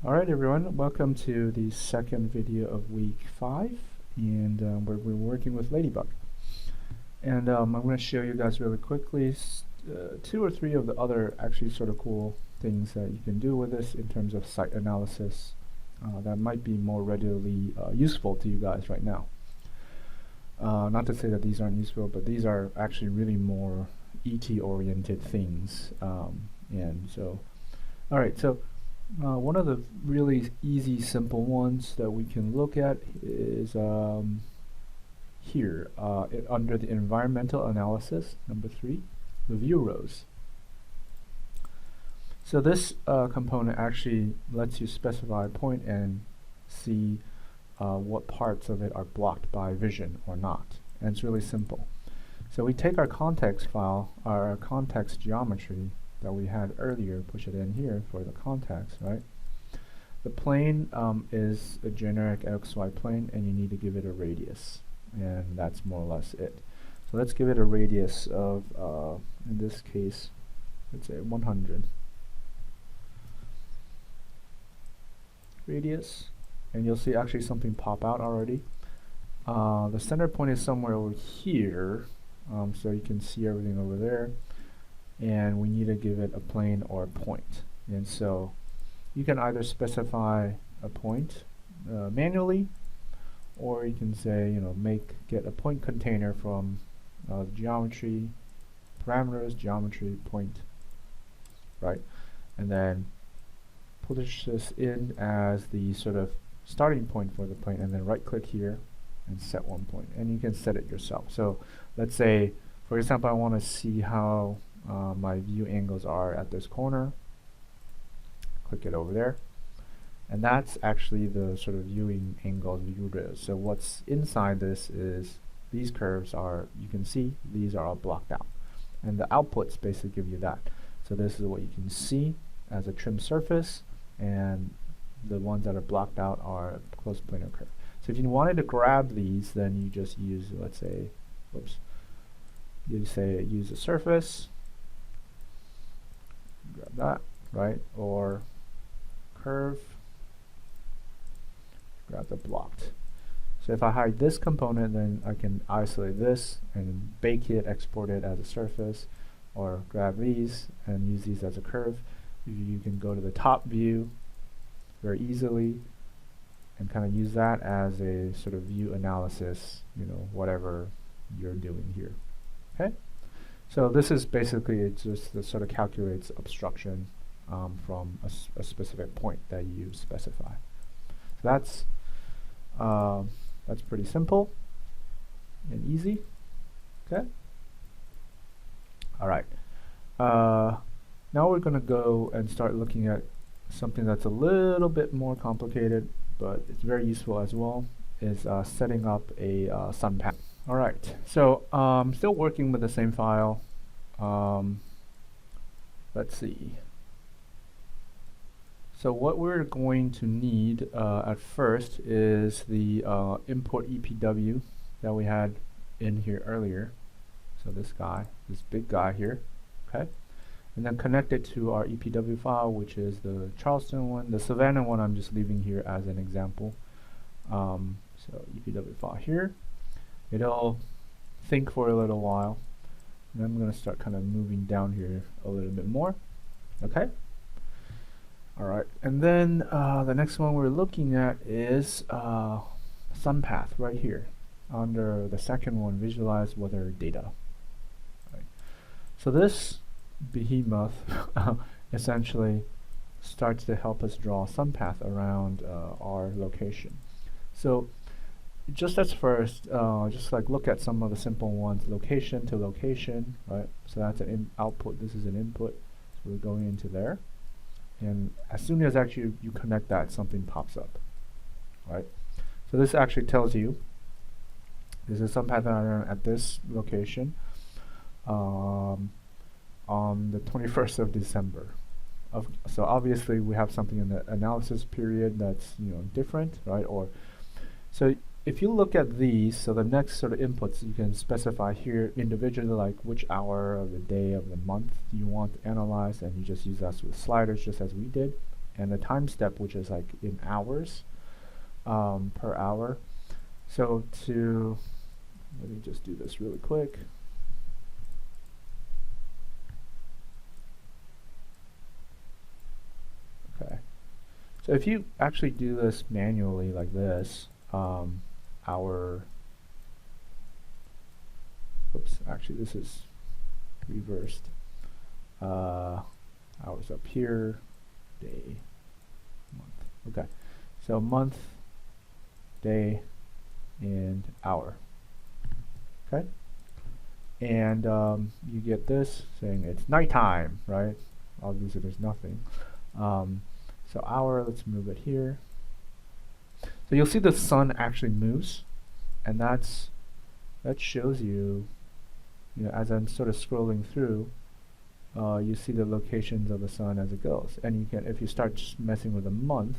Alright everyone, welcome to the second video of week 5, and where we're working with Ladybug. And I'm going to show you guys really quickly 2 or 3 of the other actually sort of cool things that you can do with this in terms of site analysis that might be more readily useful to you guys right now. Not to say that these aren't useful, but these are actually really more ET oriented things. Alright, so one of the really easy, simple ones that we can look at is here, under the environmental analysis, number 3, the view rows. So this component actually lets you specify a point and see what parts of it are blocked by vision or not. And it's really simple. So we take our context file, our context geometry that we had earlier, push it in here for the context, right? The plane is a generic XY plane, and you need to give it a radius, and that's more or less it. So let's give it a radius of, in this case, let's say 100 radius, and you'll see actually something pop out already. The center point is somewhere over here, so you can see everything over there. And we need to give it a plane or a point. And so you can either specify a point manually, or you can say, get a point container from geometry, parameters, geometry, point, right? And then push this in as the sort of starting point for the plane, and then right click here and set one point. And you can set it yourself. So let's say, for example, I want to see how my view angles are at this corner. Click it over there, and that's actually the sort of viewing angle view rows. So what's inside this is these curves are, you can see these are all blocked out, and the outputs basically give you that. So this is what you can see as a trim surface, and the ones that are blocked out are a closed planar curve. So if you wanted to grab these, then you just use, let's say, use a surface, grab that, right? Or curve, grab the blocked. So if I hide this component, then I can isolate this and bake it, export it as a surface, or grab these and use these as a curve. You can go to the top view very easily and kind of use that as a sort of view analysis, whatever you're doing here. Okay? So this is basically, it just sort of calculates obstruction from a specific point that you specify. So that's pretty simple and easy. Okay. All right. Now we're going to go and start looking at something that's a little bit more complicated, but it's very useful as well. Is setting up a Sunpath. Alright, so still working with the same file. Let's see. So what we're going to need at first is the import EPW that we had in here earlier. So this big guy here, okay? And then connect it to our EPW file, which is the Charleston one. The Savannah one I'm just leaving here as an example. So EPW file here. It'll think for a little while, and I'm going to start kind of moving down here a little bit more. Okay. All right, and then the next one we're looking at is Sunpath right here under the second one, visualize weather data. Right. So this behemoth essentially starts to help us draw Sunpath around our location. So just as first, just like look at some of the simple ones, location to location, right? So that's an output, this is an input, so we're going into there. And as soon as actually you connect that, something pops up, right? So this actually tells you, this is Sunpath at this location on the 21st of December. So obviously we have something in the analysis period that's different, right? So if you look at these, so the next sort of inputs you can specify here individually, like which hour of the day of the month you want to analyze, and you just use that with sliders just as we did, and the time step, which is like in hours per hour. So let me just do this really quick. Okay. So if you actually do this manually like this, oops, actually this is reversed. Hours up here, day, month. Okay, so month, day, and hour. Okay, and you get this saying it's nighttime, right? Obviously there's nothing. So hour, let's move it here. So you'll see the sun actually moves, and that shows you, as I'm sort of scrolling through, you see the locations of the sun as it goes. And you can, if you start messing with a month,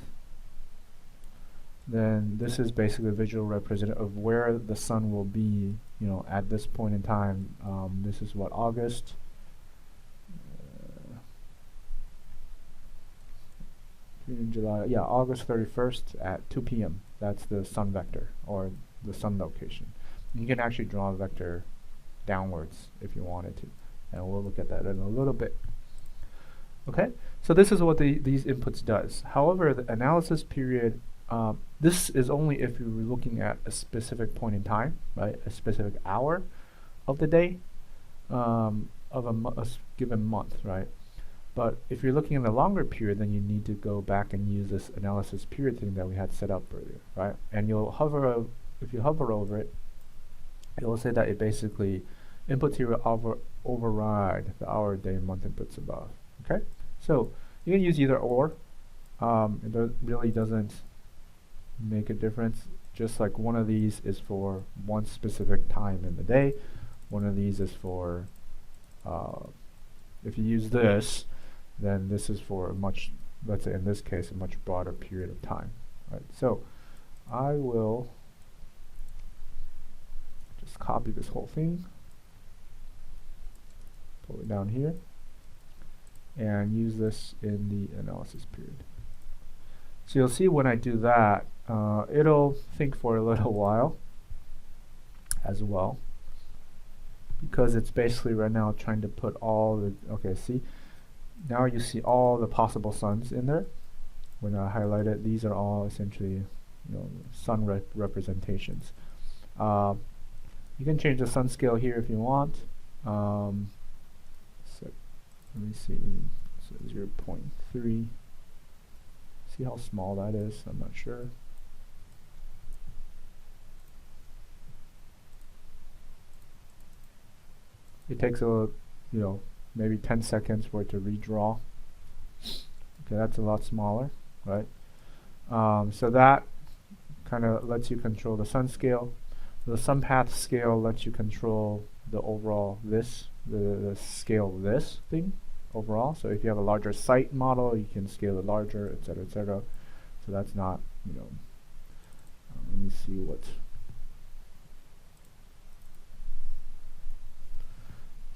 then this is basically a visual representative of where the sun will be, at this point in time. This is what, August? June, July, yeah, August 31st at 2 p.m. That's the sun vector, or the sun location. You can actually draw a vector downwards if you wanted to, and we'll look at that in a little bit. Okay, so this is what these inputs does. However, the analysis period, this is only if you're looking at a specific point in time, right? A specific hour of the day, of a given month, right? But if you're looking at a longer period, then you need to go back and use this analysis period thing that we had set up earlier, right? And you'll hover, if you hover over it, it will say that it basically inputs here will override the hour, day, month inputs above. Okay, so you can use either or. It really doesn't make a difference. Just like one of these is for one specific time in the day, one of these is for, if you use this, then this is for a much, let's say in this case, a much broader period of time. Right. So I will just copy this whole thing, pull it down here, and use this in the analysis period. So you'll see when I do that, it'll think for a little while as well, because it's basically right now trying to put all the, okay, see, now you see all the possible suns in there. When I highlight it, these are all essentially, sun representations. You can change the sun scale here if you want. So let me see, so 0.3. See how small that is? I'm not sure. It takes a, maybe 10 seconds for it to redraw. Okay, that's a lot smaller, right? So that kind of lets you control the sun scale. The Sunpath scale lets you control the overall the scale of this thing overall. So if you have a larger site model, you can scale it larger, etc., etc. So that's not, let me see what.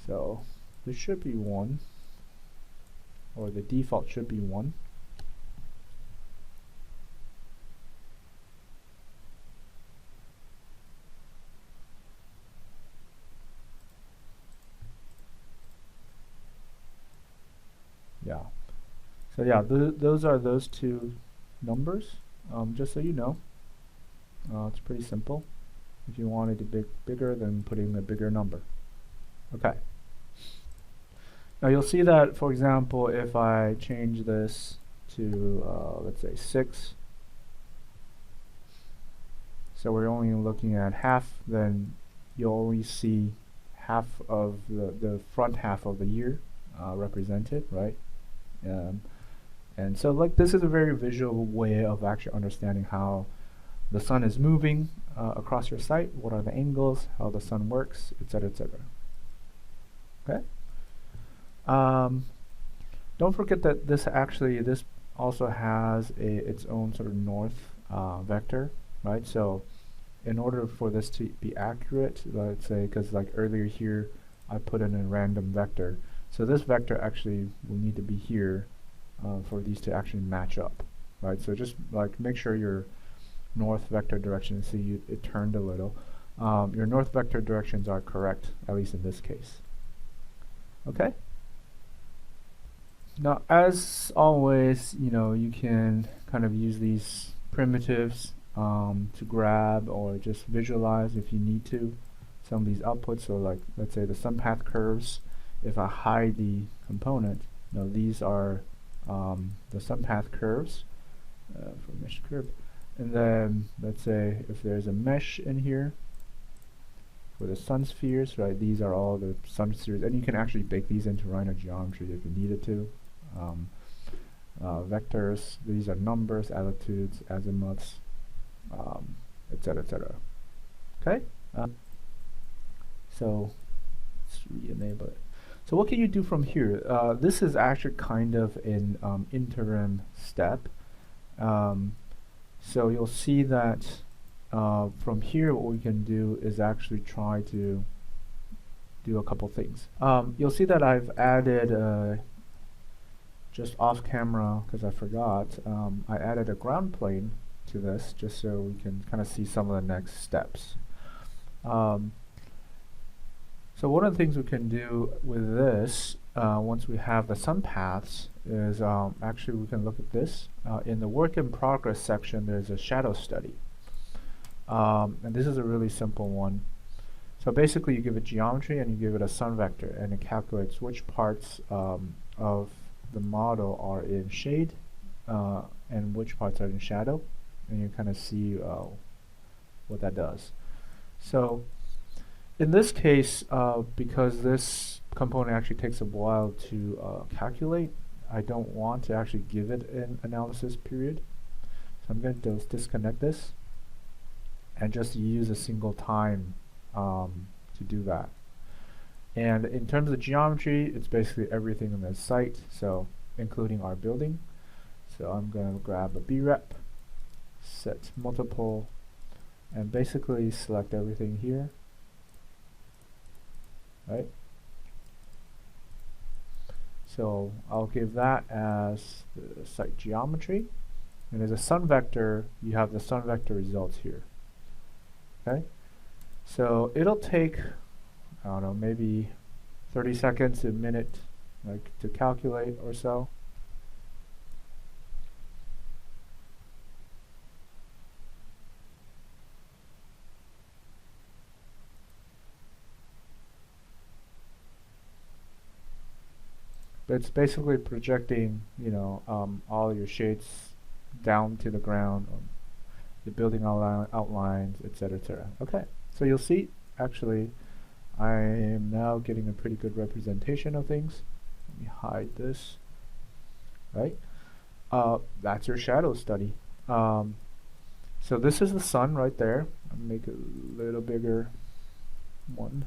So there should be 1, or the default should be 1. Yeah. So yeah, those are those two numbers. Just so you know, it's pretty simple. If you wanted to be bigger, then putting a bigger number. Okay. Now you'll see that, for example, if I change this to, let's say 6, so we're only looking at half, then you'll only see half of the front half of the year represented, right? And so like this is a very visual way of actually understanding how the sun is moving across your site, what are the angles, how the sun works, etc., etc. Okay. Don't forget that this also has its own sort of north vector, right? So in order for this to be accurate, let's say, because like earlier here I put in a random vector, so this vector actually will need to be here for these to actually match up, right? So just like make sure your north vector direction, see it turned a little. Your north vector directions are correct, at least in this case. Okay? Now, as always, you can kind of use these primitives to grab or just visualize if you need to some of these outputs. So like, let's say the Sunpath curves, if I hide the component, these are the Sunpath curves for mesh curve. And then let's say if there's a mesh in here for the sun spheres, right? These are all the sun spheres, and you can actually bake these into Rhino geometry if you needed to. Vectors, these are numbers, altitudes, azimuths, etc., etc. Okay? So let's re-enable it. So what can you do from here? This is actually kind of an interim step. So you'll see that from here what we can do is actually try to do a couple things. You'll see that I've added just off camera, because I forgot, I added a ground plane to this just so we can kind of see some of the next steps. So one of the things we can do with this, once we have the sun paths, is actually we can look at this. In the work in progress section, there's a shadow study. And this is a really simple one. So basically you give it geometry and you give it a sun vector, and it calculates which parts of the model are in shade and which parts are in shadow, and you kind of see what that does. So in this case, because this component actually takes a while to calculate, I don't want to actually give it an analysis period. So I'm going to disconnect this and just use a single time to do that. And in terms of geometry, it's basically everything in the site, so including our building. So I'm going to grab a brep, set multiple, and basically select everything here, right? So I'll give that as the site geometry, and as a sun vector, you have the sun vector results here. Okay, so it'll take, I don't know, maybe 30 seconds to a minute, like to calculate or so. But it's basically projecting, all your shades down to the ground, the building outlines, etc., etc. Okay, so you'll see, actually, I am now getting a pretty good representation of things. Let me hide this. Right? That's your shadow study. So this is the sun right there. I'll make it a little bigger one.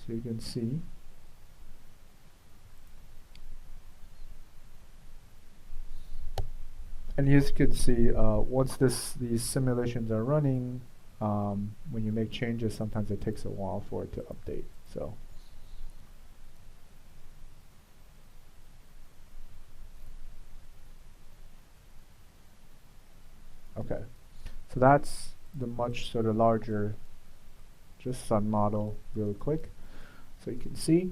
So you can see. And as you can see, once these simulations are running, when you make changes, sometimes it takes a while for it to update. So okay, so that's the much sort of larger just sun model really quick, so you can see.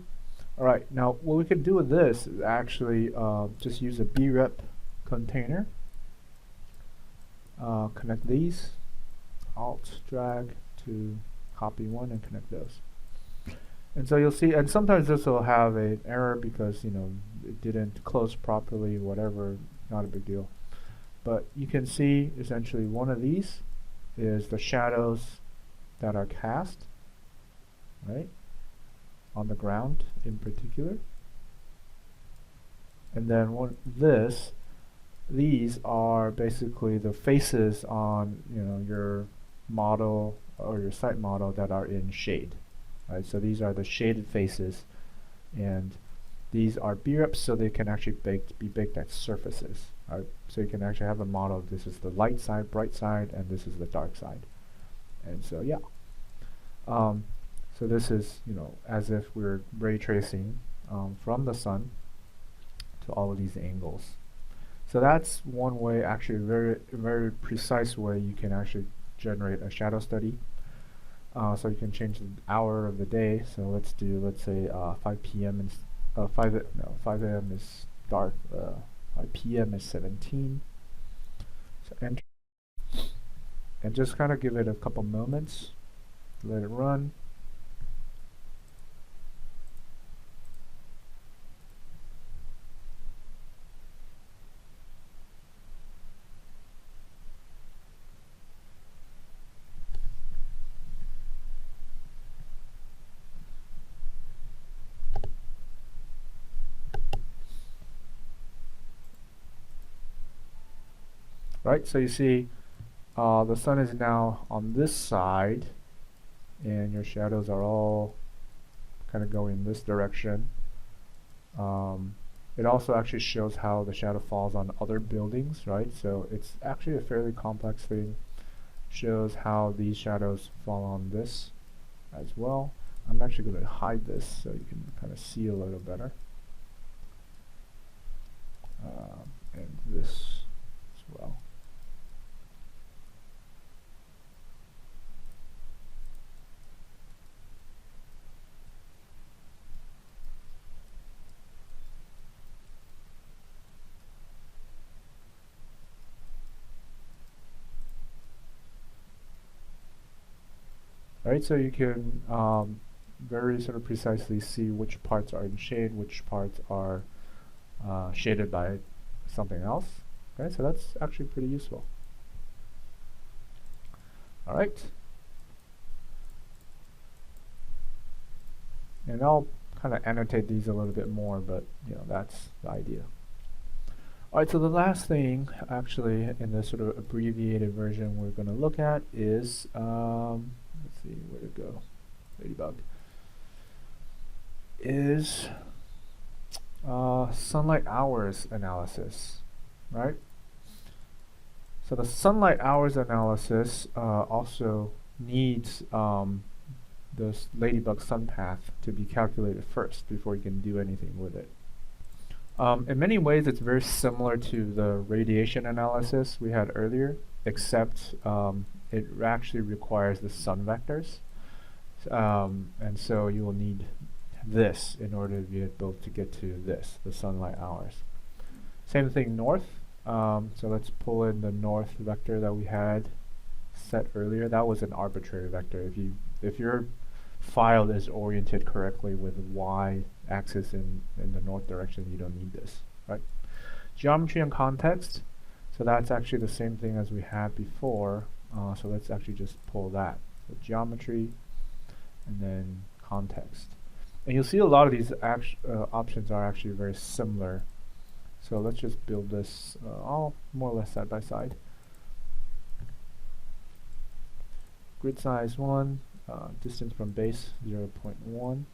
All right, now what we can do with this is actually just use a brep container. Connect these, alt drag to copy one and connect those. And so you'll see, and sometimes this will have an error because it didn't close properly, whatever, not a big deal. But you can see essentially one of these is the shadows that are cast, right, on the ground in particular. And then these are basically the faces on your model or your site model that are in shade, right? So these are the shaded faces, and these are breps, so they can actually be baked as surfaces, right? So you can actually have a model. This is the light side, bright side, and this is the dark side. And so yeah, so this is as if we're ray tracing from the sun to all of these angles. So that's one way, actually very precise way you can actually generate a shadow study. So you can change the hour of the day. So let's say 5 p.m. and 5 a.m. is dark. 5 p.m. is 17. So enter, and just kind of give it a couple moments. Let it run. Right, so you see the sun is now on this side, and your shadows are all kind of going this direction. It also actually shows how the shadow falls on other buildings, right? So it's actually a fairly complex thing. Shows how these shadows fall on this as well. I'm actually going to hide this so you can kind of see a little better. And this as well. Right, so you can very sort of precisely see which parts are in shade, which parts are shaded by something else. Okay, so that's actually pretty useful. All right, and I'll kind of annotate these a little bit more, but that's the idea. All right, so the last thing, actually, in this sort of abbreviated version we're going to look at is, let's see, where to go, Ladybug, is sunlight hours analysis, right? So the sunlight hours analysis also needs this Ladybug sun path to be calculated first before you can do anything with it. In many ways, it's very similar to the radiation analysis we had earlier, except it actually requires the sun vectors. And so you will need this in order to be able to get to this, the sunlight hours. Same thing north. So let's pull in the north vector that we had set earlier. That was an arbitrary vector. If your file is oriented correctly with y-axis in the north direction, you don't need this, right? Geometry and context. So that's actually the same thing as we had before. So let's actually just pull that. So geometry and then context. And you'll see a lot of these options are actually very similar. So let's just build this all more or less side by side. Grid size 1, distance from base 0.1.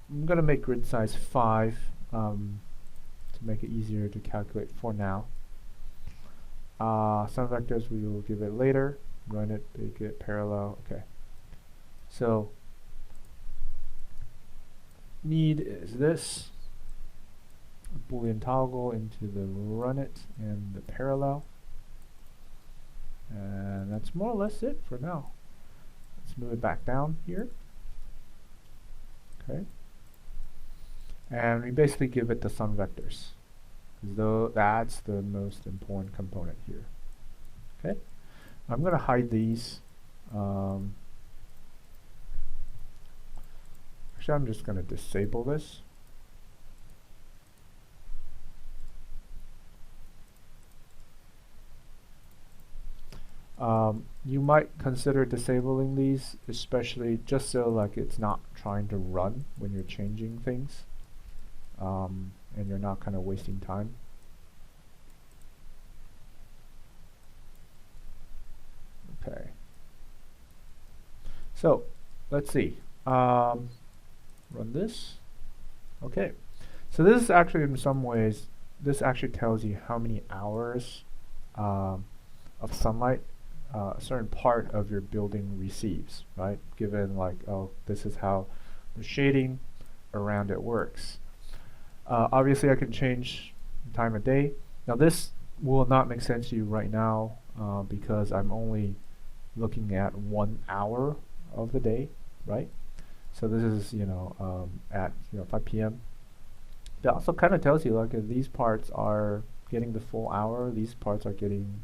I'm going to make grid size 5 to make it easier to calculate for now. Some vectors we will give it later. I'm going to make it parallel. Okay. So need is this. A Boolean toggle into the run it and the parallel. And that's more or less it for now. Let's move it back down here. Okay. And we basically give it the sun vectors, though that's the most important component here. Okay. I'm going to hide these. Actually, I'm just going to disable this. You might consider disabling these, especially just so like it's not trying to run when you're changing things, and you're not kind of wasting time. Okay. So let's see. Run this. Okay. So this is actually, in some ways, this actually tells you how many hours of sunlight a certain part of your building receives, right? Given like, oh, this is how the shading around it works. Obviously I can change the time of day. Now this will not make sense to you right now because I'm only looking at 1 hour of the day, right? So this is, at 5 p.m. That also kind of tells you like if these parts are getting the full hour, these parts are getting,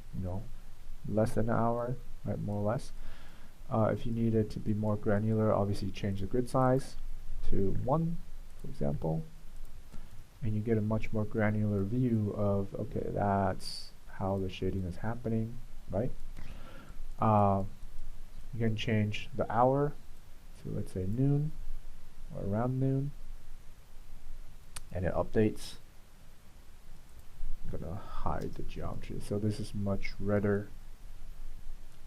less than an hour, right, more or less. If you need it to be more granular, obviously you change the grid size to 1, for example, and you get a much more granular view of, okay, that's how the shading is happening, right? You can change the hour to, let's say, noon or around noon, and it updates. I'm gonna hide the geometry, so this is much redder.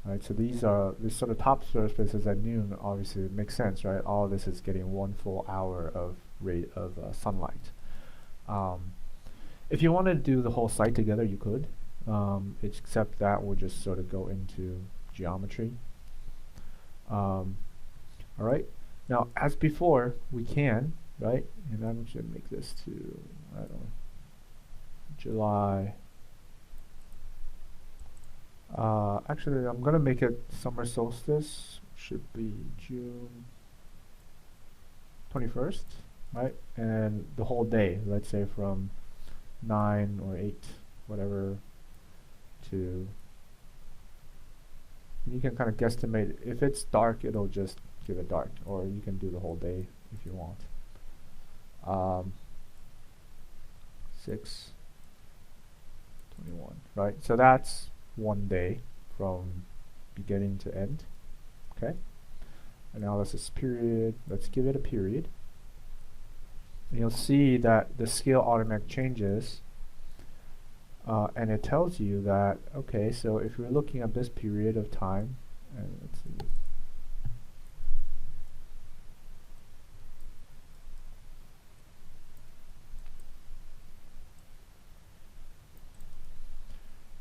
Right, so these are this sort of top surfaces at noon. Obviously, it makes sense, right? All of this is getting 1 full hour of rate of sunlight. If you want to do the whole site together, you could, except that will just sort of go into geometry. All right. Now, as before, we can, right? And I'm just gonna make this to, I don't know, July. Actually, I'm gonna make it summer solstice. Should be June 21st, right? And the whole day, let's say from 9 or 8, whatever, to. You can kind of guesstimate. If it's dark, it'll just give it dark, or you can do the whole day if you want. 6/21, right? So that's 1 day from beginning to end. Okay. Analysis period. Let's give it a period. And you'll see that the scale automatic changes, and it tells you that, okay, so if you're looking at this period of time, and let's see.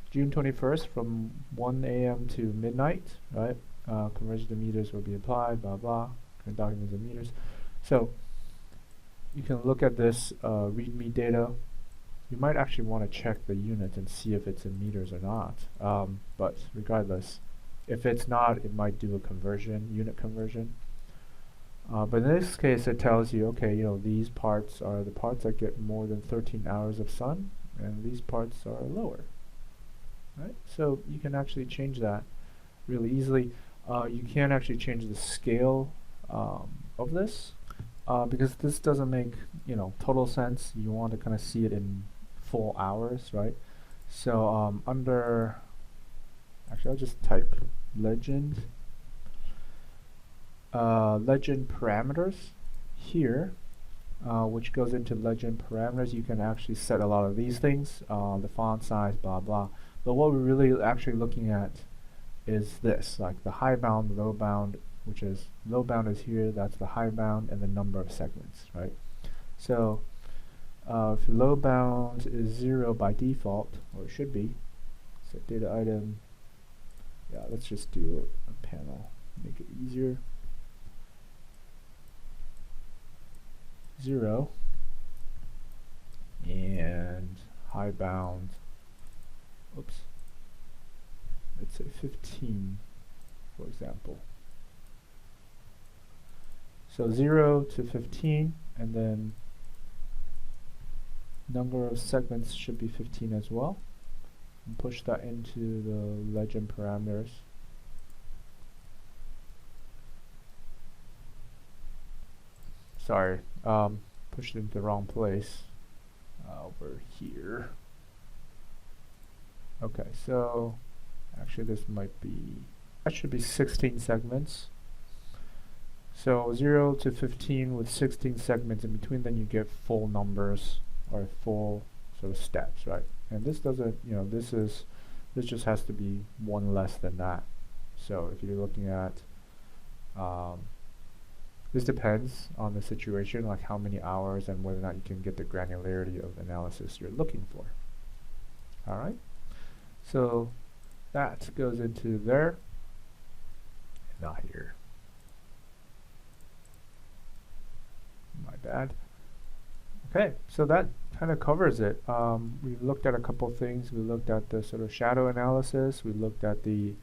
June 21st from 1 a.m. to midnight, right? Conversion to meters will be applied, blah, blah, and documents in meters. So you can look at this README data. You might actually want to check the unit and see if it's in meters or not. But regardless, if it's not, it might do a conversion, unit conversion. But in this case, it tells you, okay, these parts are the parts that get more than 13 hours of sun, and these parts are lower. Right? So you can actually change that really easily. You can actually change the scale of this because this doesn't make total sense. You want to kind of see it in full hours, right? So under, actually I'll just type legend parameters here, which goes into legend parameters. You can actually set a lot of these things, the font size, blah blah. But what we're really actually looking at is this, like the high bound, low bound, which is low bound is here, that's the high bound, and the number of segments, right? So if low bound is 0 by default, or it should be, set data item, yeah, let's just do a panel, make it easier. 0, and high bound, oops, let's say 15, for example. So 0 to 15, and then number of segments should be 15 as well. And push that into the legend parameters. Sorry, pushed it into the wrong place. Over here. Okay, so actually this might be, that should be 16 segments. So 0 to 15 with 16 segments in between, then you get full numbers or full sort of steps, right? And this doesn't, this just has to be 1 less than that. So if you're looking at, this depends on the situation, like how many hours and whether or not you can get the granularity of analysis you're looking for. All right. So that goes into there, not here. My bad. bad. Okay, so that kind of covers it. We looked at a couple things. We looked at the sort of shadow analysis. We looked at the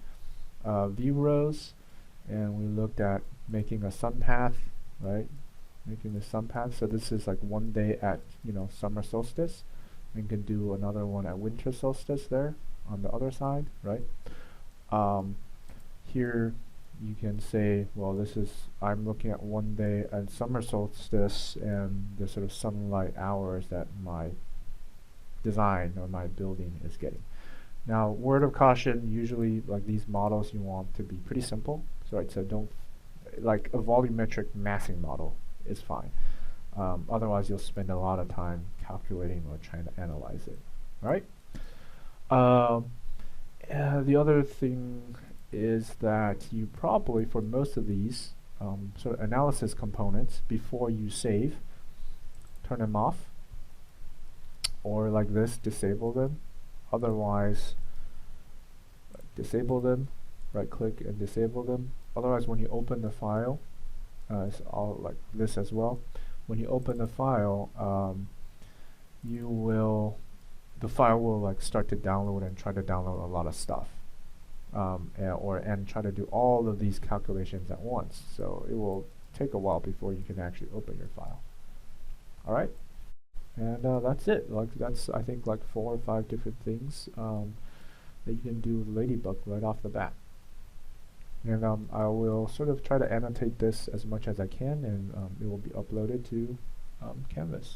view rows, and we looked at making a sun path, right? Making the sun path. So this is like one day at, you know, summer solstice, and can do another one at winter solstice there on the other side, right? Here you can say, well, this is, I'm looking at one day at summer solstice and the sort of sunlight hours that my design or my building is getting. Now, word of caution, usually like these models you want to be pretty simple. So, right, so don't, like a volumetric massing model is fine. Otherwise you'll spend a lot of time calculating or trying to analyze it. All right? The other thing is that you probably, for most of these sort of analysis components, before you save, turn them off, or like this, disable them. Otherwise, disable them, right click and disable them. Otherwise, when you open the file, it's all like this as well. When you open the file, the file will like start to download and try to download a lot of stuff. And try to do all of these calculations at once. So it will take a while before you can actually open your file. All right, and that's it. Like that's, I think, like 4 or 5 different things that you can do with Ladybug right off the bat. And I will sort of try to annotate this as much as I can, and it will be uploaded to Canvas.